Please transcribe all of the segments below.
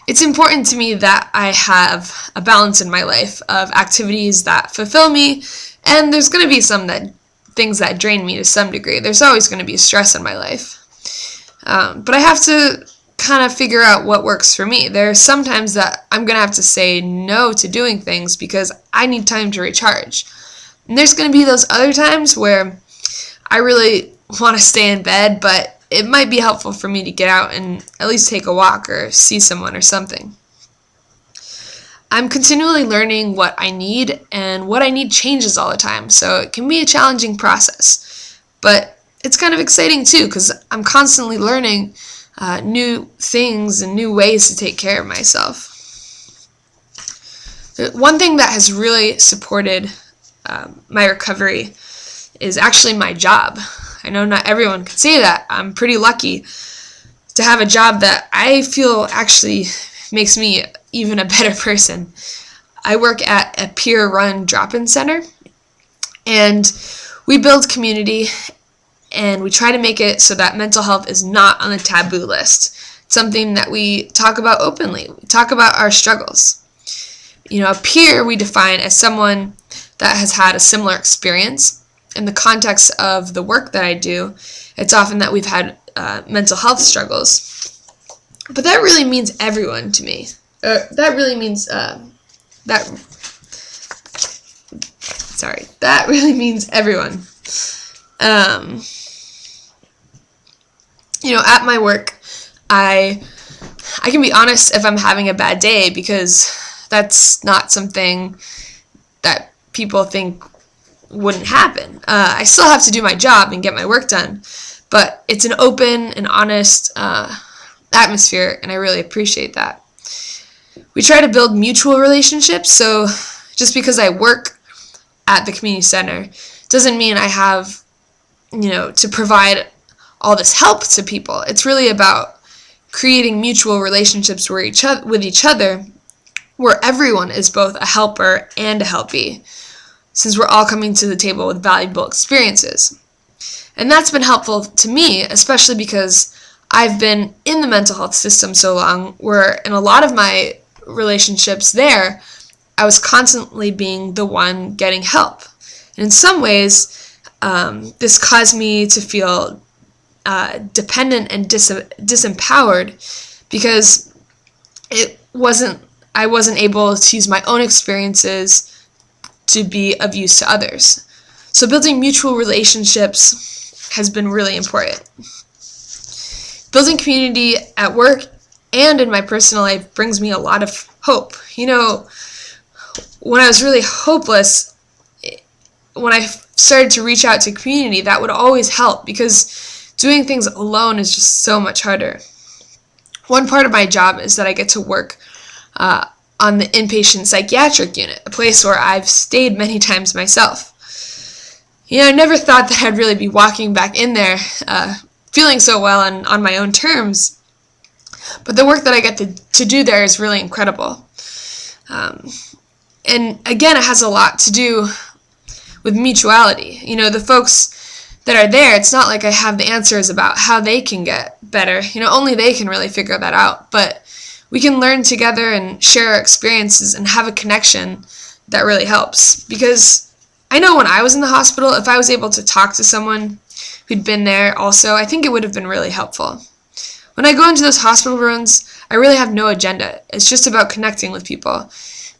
it's important to me that I have a balance in my life of activities that fulfill me, and there's going to be things that drain me to some degree. There's always going to be stress in my life. But I have to kind of figure out what works for me. There are some times that I'm going to have to say no to doing things because I need time to recharge. And there's going to be those other times where I really want to stay in bed, but it might be helpful for me to get out and at least take a walk or see someone or something. I'm continually learning what I need, and what I need changes all the time, so it can be a challenging process. But it's kind of exciting too, because I'm constantly learning new things and new ways to take care of myself. One thing that has really supported my recovery is actually my job. I know not everyone can say that. I'm pretty lucky to have a job that I feel actually makes me even a better person. I work at a peer-run drop-in center, and we build community, and we try to make it so that mental health is not on the taboo list. It's something that we talk about openly. We talk about our struggles. A peer we define as someone that has had a similar experience. In the context of the work that I do, it's often that we've had mental health struggles. But that really means everyone to me. That really means everyone. At my work, I can be honest if I'm having a bad day, because that's not something that people think wouldn't happen. I still have to do my job and get my work done, but it's an open and honest atmosphere, and I really appreciate that. We try to build mutual relationships, so just because I work at the community center doesn't mean I have, to provide all this help to people. It's really about creating mutual relationships with each other, where everyone is both a helper and a helpee, since we're all coming to the table with valuable experiences. And that's been helpful to me, especially because I've been in the mental health system so long, where in a lot of my relationships there, I was constantly being the one getting help. And in some ways, this caused me to feel dependent and disempowered, because I wasn't able to use my own experiences to be of use to others. So building mutual relationships has been really important. Building community at work and in my personal life brings me a lot of hope. When I was really hopeless, when I started to reach out to community, that would always help, because doing things alone is just so much harder. One part of my job is that I get to work on the inpatient psychiatric unit, a place where I've stayed many times myself. I never thought that I'd really be walking back in there feeling so well and on my own terms, but the work that I get to do there is really incredible. And again, it has a lot to do with mutuality. The folks that are there, it's not like I have the answers about how they can get better. Only they can really figure that out, but we can learn together and share our experiences and have a connection that really helps. Because I know when I was in the hospital, if I was able to talk to someone who'd been there also, I think it would have been really helpful. When I go into those hospital rooms, I really have no agenda. It's just about connecting with people.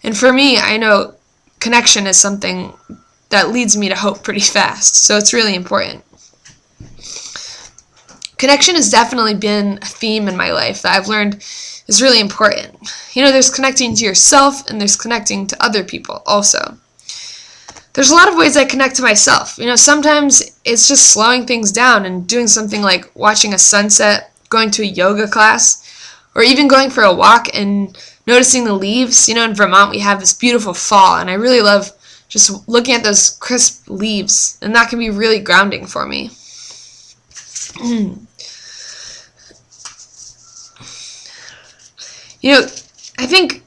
And for me, I know connection is something that leads me to hope pretty fast, so it's really important. Connection has definitely been a theme in my life that I've learned is really important. There's connecting to yourself, and there's connecting to other people also. There's a lot of ways I connect to myself. Sometimes it's just slowing things down and doing something like watching a sunset, going to a yoga class, or even going for a walk and noticing the leaves. In Vermont we have this beautiful fall, and I really love just looking at those crisp leaves, and that can be really grounding for me. I think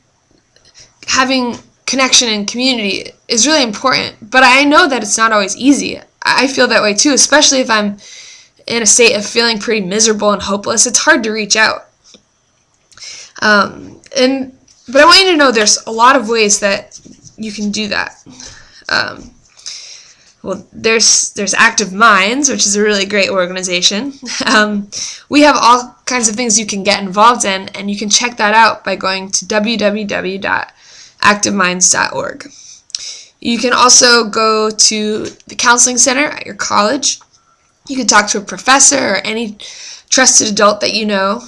having connection and community is really important, but I know that it's not always easy. I feel that way too, especially if I'm in a state of feeling pretty miserable and hopeless. It's hard to reach out. But I want you to know there's a lot of ways that you can do that. Well, there's Active Minds, which is a really great organization. We have all kinds of things you can get involved in, and you can check that out by going to www.activeminds.org. You can also go to the counseling center at your college. You can talk to a professor or any trusted adult that you know.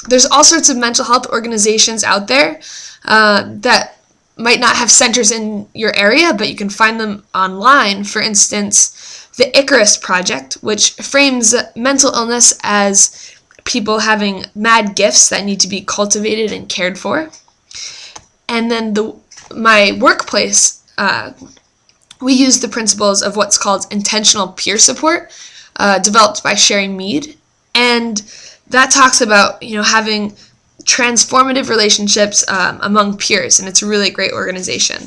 There's all sorts of mental health organizations out there that might not have centers in your area, but you can find them online. For instance, the Icarus Project, which frames mental illness as people having mad gifts that need to be cultivated and cared for. And then my workplace, we use the principles of what's called intentional peer support, developed by Sherry Mead, and that talks about having transformative relationships among peers, and it's a really great organization.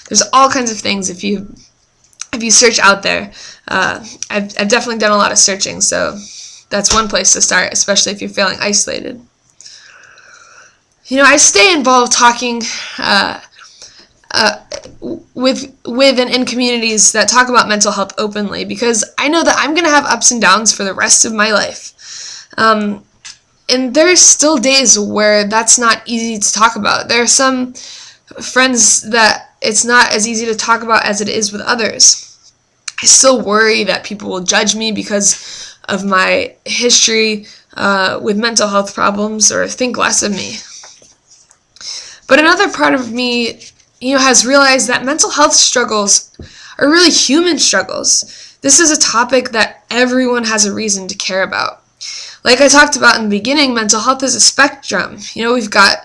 There's all kinds of things if you search out there. I've definitely done a lot of searching, so that's one place to start, especially if you're feeling isolated. I stay involved talking with and in communities that talk about mental health openly, because I know that I'm going to have ups and downs for the rest of my life. And there's still days where that's not easy to talk about. There are some friends that it's not as easy to talk about as it is with others. I still worry that people will judge me because of my history with mental health problems, or think less of me. But another part of me, has realized that mental health struggles are really human struggles. This is a topic that everyone has a reason to care about. Like I talked about in the beginning, mental health is a spectrum. We've got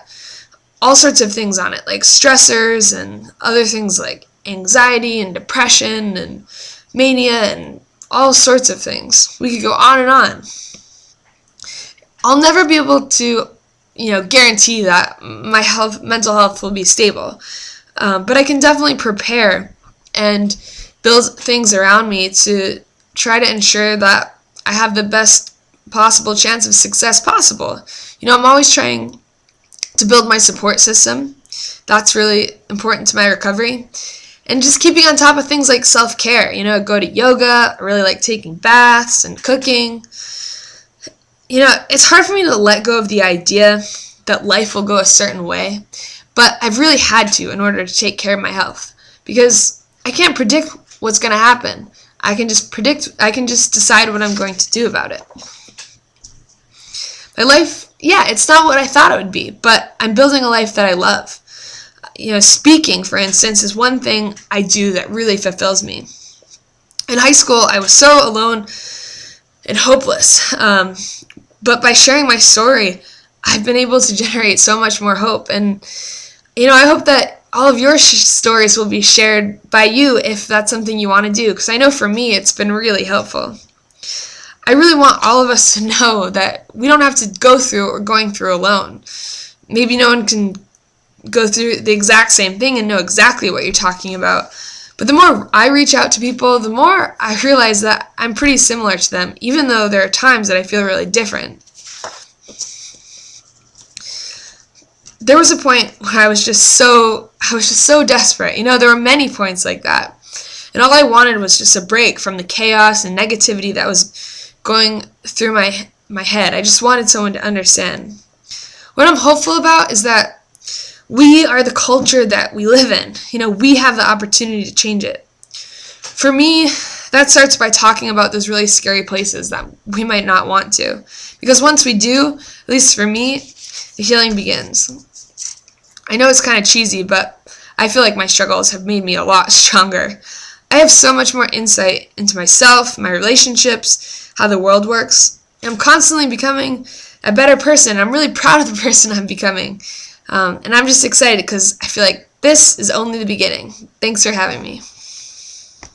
all sorts of things on it, like stressors and other things like anxiety and depression and mania and all sorts of things. We could go on and on. I'll never be able to, guarantee that my mental health will be stable. But I can definitely prepare and build things around me to try to ensure that I have the best possible chance of success possible. I'm always trying to build my support system. That's really important to my recovery. And just keeping on top of things like self-care. Go to yoga. I really like taking baths and cooking. It's hard for me to let go of the idea that life will go a certain way, but I've really had to in order to take care of my health, because I can't predict what's going to happen. I can just decide what I'm going to do about it. My life, it's not what I thought it would be, but I'm building a life that I love. Speaking, for instance, is one thing I do that really fulfills me. In high school, I was so alone and hopeless. But by sharing my story, I've been able to generate so much more hope. And, I hope that all of your stories will be shared by you if that's something you want to do, because I know for me it's been really helpful. I really want all of us to know that we don't have to go through what we're going through alone. Maybe no one can go through the exact same thing and know exactly what you're talking about. But the more I reach out to people, the more I realize that I'm pretty similar to them, even though there are times that I feel really different. There was a point where I was just so desperate. There were many points like that. And all I wanted was just a break from the chaos and negativity that was going through my head. I just wanted someone to understand. What I'm hopeful about is that we are the culture that we live in. We have the opportunity to change it. For me, that starts by talking about those really scary places that we might not want to. Because once we do, at least for me, the healing begins. I know it's kind of cheesy, but I feel like my struggles have made me a lot stronger. I have so much more insight into myself, my relationships, how the world works. I'm constantly becoming a better person. I'm really proud of the person I'm becoming. And I'm just excited because I feel like this is only the beginning. Thanks for having me.